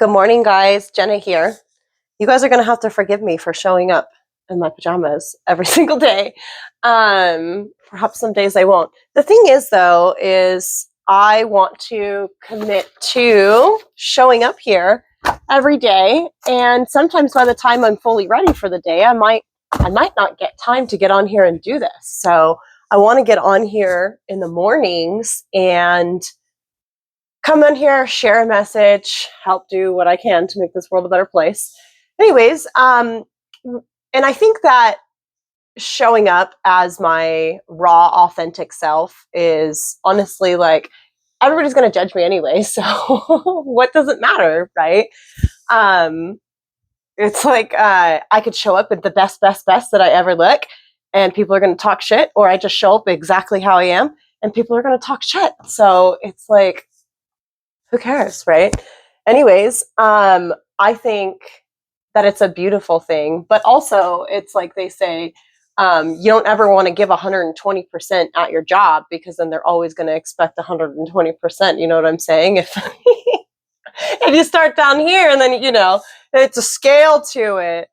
Good morning, guys. Jenna here. You guys are going to have to forgive me for showing up in my pajamas every single day. Perhaps some days I won't. The thing is, though, is I want to commit to showing up here every day. And sometimes by the time I'm fully ready for the day, I might not get time to get on here and do this. So I want to get on here in the mornings and come in here, share a message, help do what I can to make this world a better place. Anyways, and I think that showing up as my raw, authentic self is honestly like everybody's going to judge me anyway. So what does it matter, right? It's like I could show up at the best that I ever look, and people are going to talk shit, or I just show up exactly how I am, and people are going to talk shit. So it's like, who cares, right? Anyways, I think that it's a beautiful thing, but also it's like they say, you don't ever want to give 120% at your job because then they're always going to expect 120%. You know what I'm saying? If you start down here and then, it's a scale to it.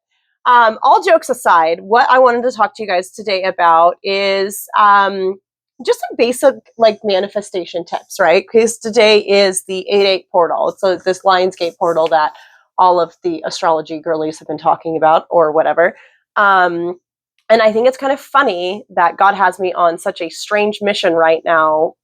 All jokes aside, what I wanted to talk to you guys today about is just some basic like manifestation tips, right? Because today is the 8/8 portal. So this Lionsgate portal that all of the astrology girlies have been talking about or whatever. And I think it's kind of funny that God has me on such a strange mission right now.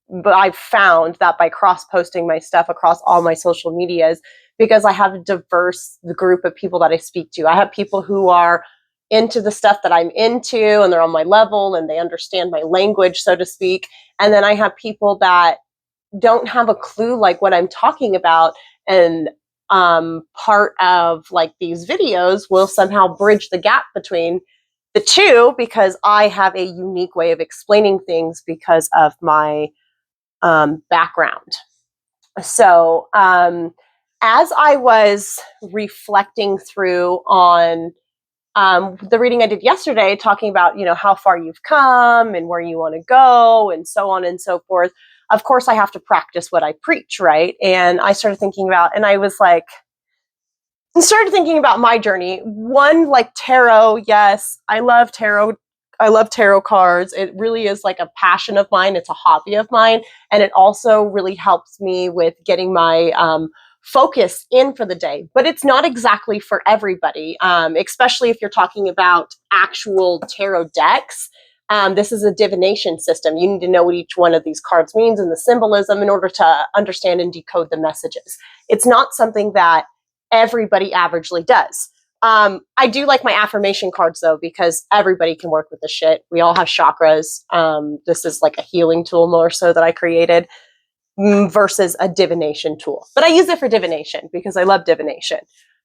But I've found that by cross-posting my stuff across all my social medias, because I have a diverse group of people that I speak to. I have people who are into the stuff that I'm into and they're on my level and they understand my language, so to speak. And then I have people that don't have a clue like what I'm talking about. And part of like these videos will somehow bridge the gap between the two because I have a unique way of explaining things because of my background. So as I was reflecting through on the reading I did yesterday, talking about, how far you've come and where you want to go and so on and so forth, of course I have to practice what I preach, right? And I started thinking about, and I started thinking about my journey. One, like tarot, yes, I love tarot. I love tarot cards. It really is like a passion of mine. It's a hobby of mine. And it also really helps me with getting my focus in for the day. But it's not exactly for everybody, especially if you're talking about actual tarot decks. This is a divination system. You need to know what each one of these cards means and the symbolism in order to understand and decode the messages. It's not something that everybody averagely does. I do like my affirmation cards though, because everybody can work with the shit. We all have chakras. This is like a healing tool more so that I created versus a divination tool. But I use it for divination because I love divination.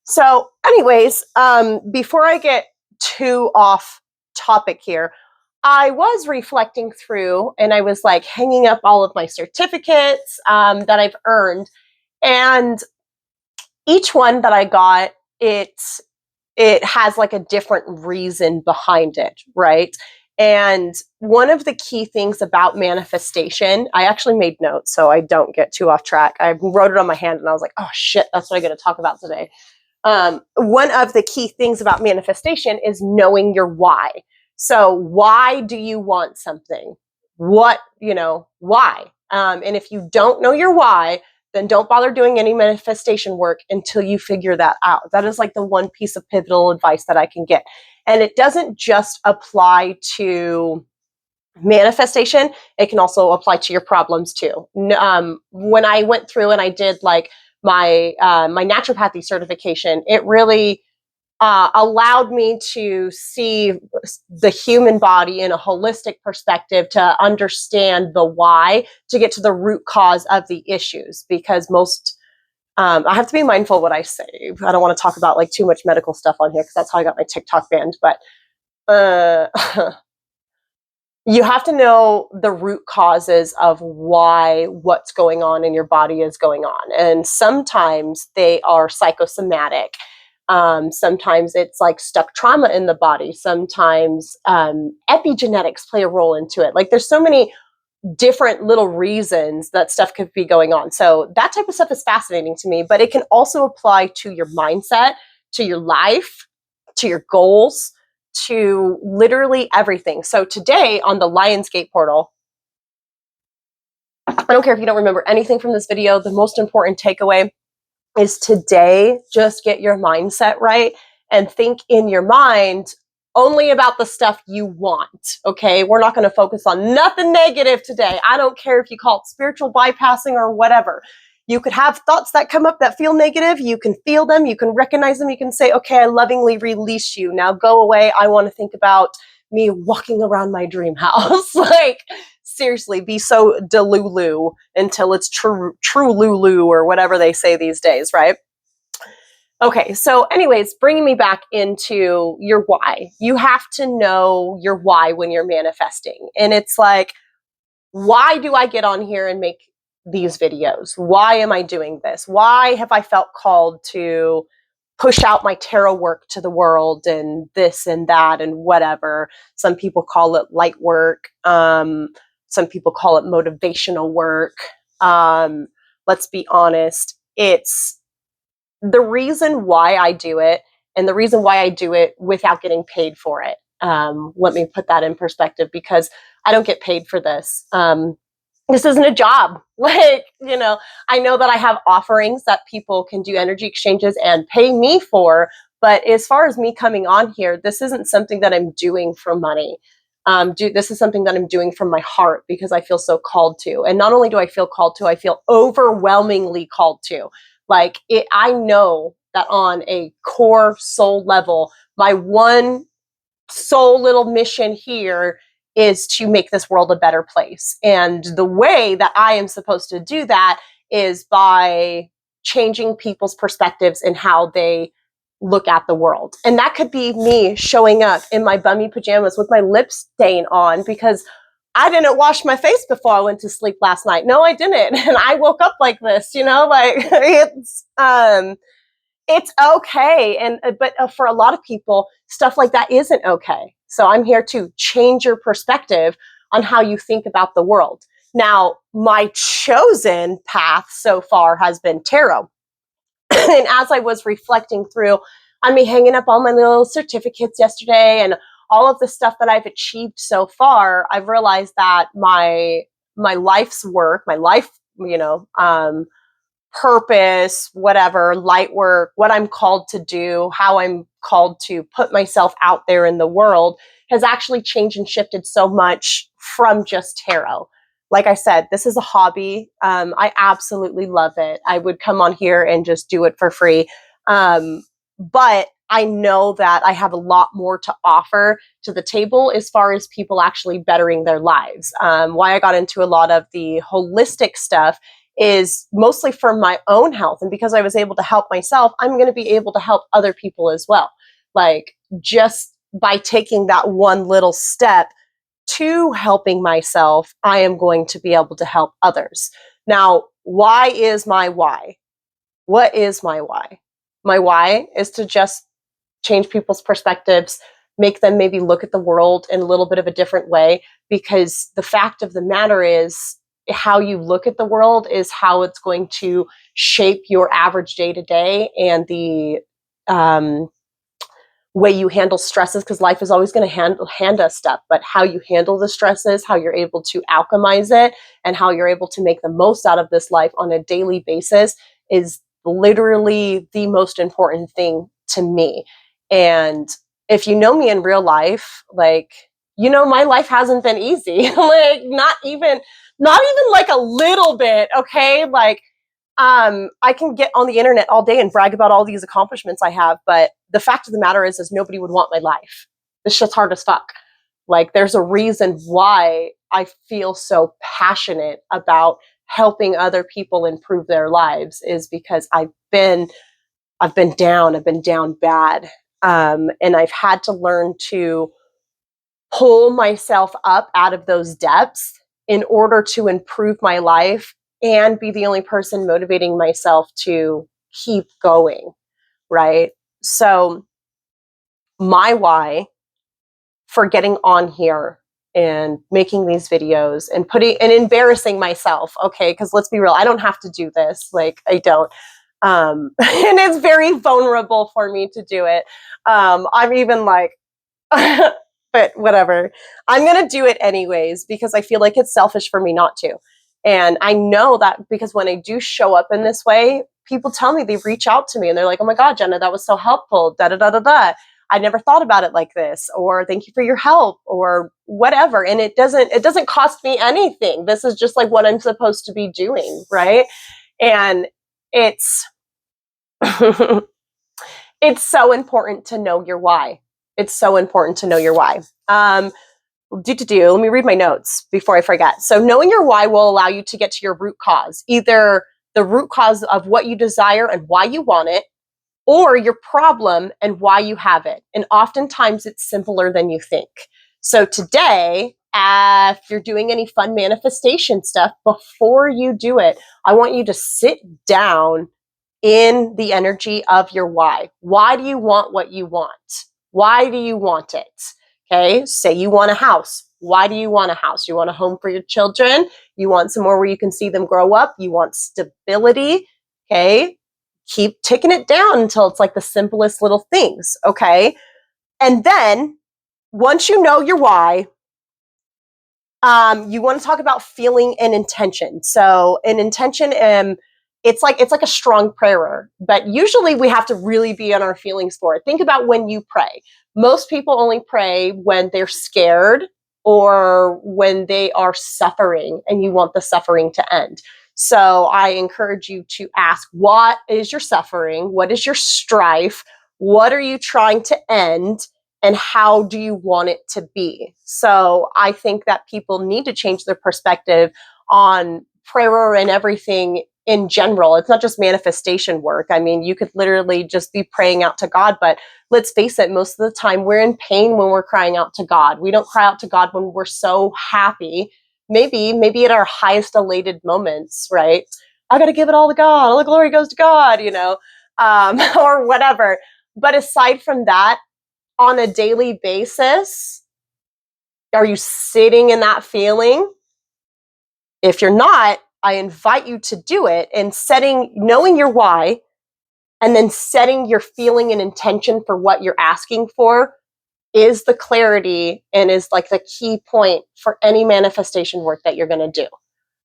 So anyways, before I get too off topic here, I was reflecting through and I was like hanging up all of my certificates that I've earned. And each one that I got, it has like a different reason behind it, right? And one of the key things about manifestation, I actually made notes so I don't get too off track. I wrote it on my hand and I was like, oh shit, that's what I got to talk about today. One of the key things about manifestation is knowing your why. So why do you want something? Why? And if you don't know your why, then don't bother doing any manifestation work until you figure that out. That is like the one piece of pivotal advice that I can get. And it doesn't just apply to manifestation. It can also apply to your problems too. When I went through and I did like my naturopathy certification, it really allowed me to see the human body in a holistic perspective, to understand the why, to get to the root cause of the issues. Because I have to be mindful what I say. I don't want to talk about like too much medical stuff on here because that's how I got my TikTok banned. But you have to know the root causes of why what's going on in your body is going on. And sometimes they are psychosomatic. Sometimes it's like stuck trauma in the body. Sometimes epigenetics play a role into it. Like there's so many different little reasons that stuff could be going on. So that type of stuff is fascinating to me, but it can also apply to your mindset, to your life, to your goals, to literally everything. So today on the Lionsgate portal, I don't care if you don't remember anything from this video, the most important takeaway is today, just get your mindset right and think in your mind only about the stuff you want, okay? We're not going to focus on nothing negative today. I don't care if you call it spiritual bypassing or whatever. You could have thoughts that come up that feel negative. You can feel them. You can recognize them. You can say, okay, I lovingly release you. Now go away. I want to think about me walking around my dream house. Like, seriously, be so delulu until it's true Lulu or whatever they say these days, right? Okay, so anyways, bringing me back into your why. You have to know your why when you're manifesting. And it's like, why do I get on here and make these videos? Why am I doing this? Why have I felt called to push out my tarot work to the world and this and that and whatever? Some people call it light work. Some people call it motivational work. Let's be honest. It's the reason why I do it and the reason why I do it without getting paid for it. Let me put that in perspective, because I don't get paid for this. This isn't a job. Like, I know that I have offerings that people can do energy exchanges and pay me for, but as far as me coming on here, this isn't something that I'm doing for money. This is something that I'm doing from my heart because I feel so called to. And not only do I feel called to, I feel overwhelmingly called to. Like, I know that on a core soul level, my one soul little mission here is to make this world a better place. And the way that I am supposed to do that is by changing people's perspectives and how they look at the world. And that could be me showing up in my bummy pajamas with my lip stain on because I didn't wash my face before I went to sleep last night. No, I didn't. And I woke up like this, like it's okay. But for a lot of people, stuff like that isn't okay. So I'm here to change your perspective on how you think about the world. Now, my chosen path so far has been tarot. And as I was reflecting through, I mean, hanging up all my little certificates yesterday and all of the stuff that I've achieved so far, I've realized that my life's work, my life, purpose, whatever, light work, what I'm called to do, how I'm called to put myself out there in the world has actually changed and shifted so much from just tarot. Like I said, this is a hobby. I absolutely love it. I would come on here and just do it for free. But I know that I have a lot more to offer to the table as far as people actually bettering their lives. Why I got into a lot of the holistic stuff is mostly for my own health. And because I was able to help myself, I'm going to be able to help other people as well. Like, just by taking that one little step to helping myself, I am going to be able to help others. Now, why is my why? What is my why? My why is to just change people's perspectives, make them maybe look at the world in a little bit of a different way, because the fact of the matter is, how you look at the world is how it's going to shape your average day to day and the way you handle stresses, because life is always going to hand us stuff, but how you handle the stresses, how you're able to alchemize it, and how you're able to make the most out of this life on a daily basis is literally the most important thing to me. And if you know me in real life, like, my life hasn't been easy. Like, not even like a little bit, okay? Like, I can get on the internet all day and brag about all these accomplishments I have, but the fact of the matter is nobody would want my life. This shit's hard as fuck. Like, there's a reason why I feel so passionate about helping other people improve their lives, is because I've been down bad. And I've had to learn to pull myself up out of those depths in order to improve my life and be the only person motivating myself to keep going, right? So my why for getting on here and making these videos and putting and embarrassing myself. Okay, because let's be real, I don't have to do this. Like, I don't. And it's very vulnerable for me to do it. I'm even like, but whatever. I'm going to do it anyways because I feel like it's selfish for me not to. And I know that because when I do show up in this way, people tell me, they reach out to me and they're like, oh my God, Jenna, that was so helpful. Da da da da da. I never thought about it like this, or thank you for your help, or whatever. And it doesn't cost me anything. This is just like what I'm supposed to be doing, right? And it's it's so important to know your why. It's so important to know your why. Let me read my notes before I forget. So knowing your why will allow you to get to your root cause, either the root cause of what you desire and why you want it, or your problem and why you have it. And oftentimes it's simpler than you think. So today, if you're doing any fun manifestation stuff, before you do it, I want you to sit down in the energy of your why. Why do you want what you want? Why do you want it? Okay, say you want a house. Why do you want a house? You want a home for your children. You want somewhere where you can see them grow up. You want stability. Okay, keep ticking it down until it's like the simplest little things. Okay, and then once you know your why, you want to talk about feeling and intention. So an intention, it's like a strong prayer, but usually we have to really be on our feelings for it. Think about when you pray. Most people only pray when they're scared or when they are suffering and you want the suffering to end. So I encourage you to ask, what is your suffering? What is your strife? What are you trying to end? And how do you want it to be? So I think that people need to change their perspective on prayer and everything in general. It's not just manifestation work. I mean, you could literally just be praying out to God, but let's face it, most of the time we're in pain when we're crying out to God. We don't cry out to God when we're so happy. Maybe at our highest elated moments, right? I got to give it all to God. All the glory goes to God, or whatever. But aside from that, on a daily basis, are you sitting in that feeling? If you're not, I invite you to do it and knowing your why, and then setting your feeling and intention for what you're asking for is the clarity and is like the key point for any manifestation work that you're going to do.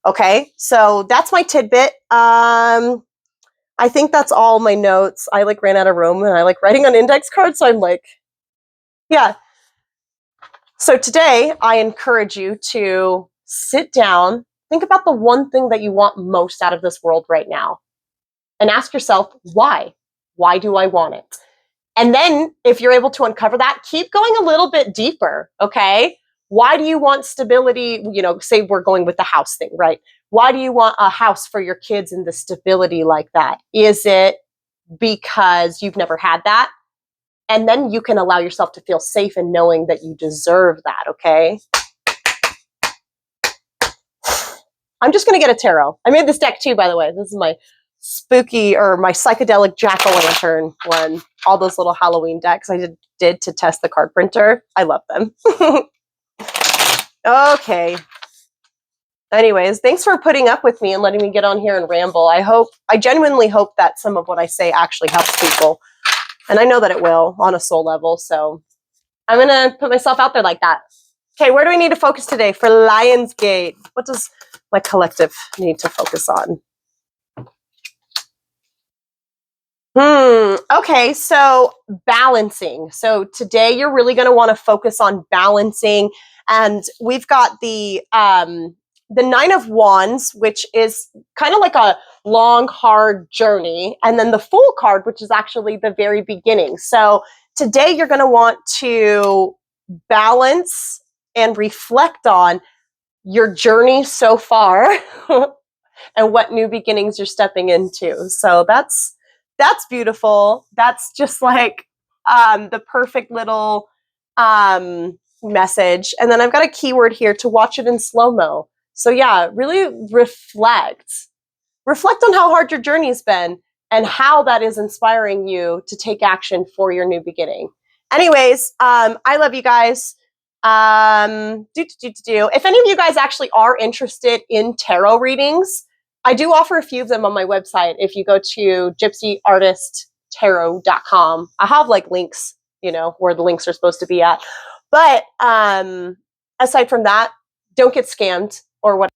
Okay, so that's my tidbit. I think that's all my notes. I ran out of room and I writing on index cards, so I'm yeah. So today, I encourage you to sit down, think about the one thing that you want most out of this world right now, and ask yourself, why? Why do I want it? And then, if you're able to uncover that, keep going a little bit deeper, okay? Why do you want stability? Say we're going with the house thing, right? Why do you want a house for your kids and the stability like that? Is it because you've never had that? And then you can allow yourself to feel safe in knowing that you deserve that, okay? I'm just going to get a tarot. I made this deck too, by the way. This is my spooky or my psychedelic jack-o'-lantern one. All those little Halloween decks I did to test the card printer. I love them. Okay. Anyways, thanks for putting up with me and letting me get on here and ramble. I genuinely hope that some of what I say actually helps people. And I know that it will on a soul level. So I'm going to put myself out there like that. Okay, where do we need to focus today for Lionsgate? What does my collective need to focus on? Okay, so balancing. So today you're really going to want to focus on balancing. And we've got the Nine of Wands, which is kind of like a long, hard journey. And then the Fool card, which is actually the very beginning. So today you're going to want to balance and reflect on your journey so far and what new beginnings you're stepping into. So that's beautiful. That's just the perfect little message. And then I've got a keyword here to watch it in slow-mo. So yeah, really reflect on how hard your journey's been and how that is inspiring you to take action for your new beginning. Anyways, I love you guys. If any of you guys actually are interested in tarot readings, I do offer a few of them on my website. If you go to gypsyartisttarot.com, I have like links, where the links are supposed to be at. But aside from that, don't get scammed or what.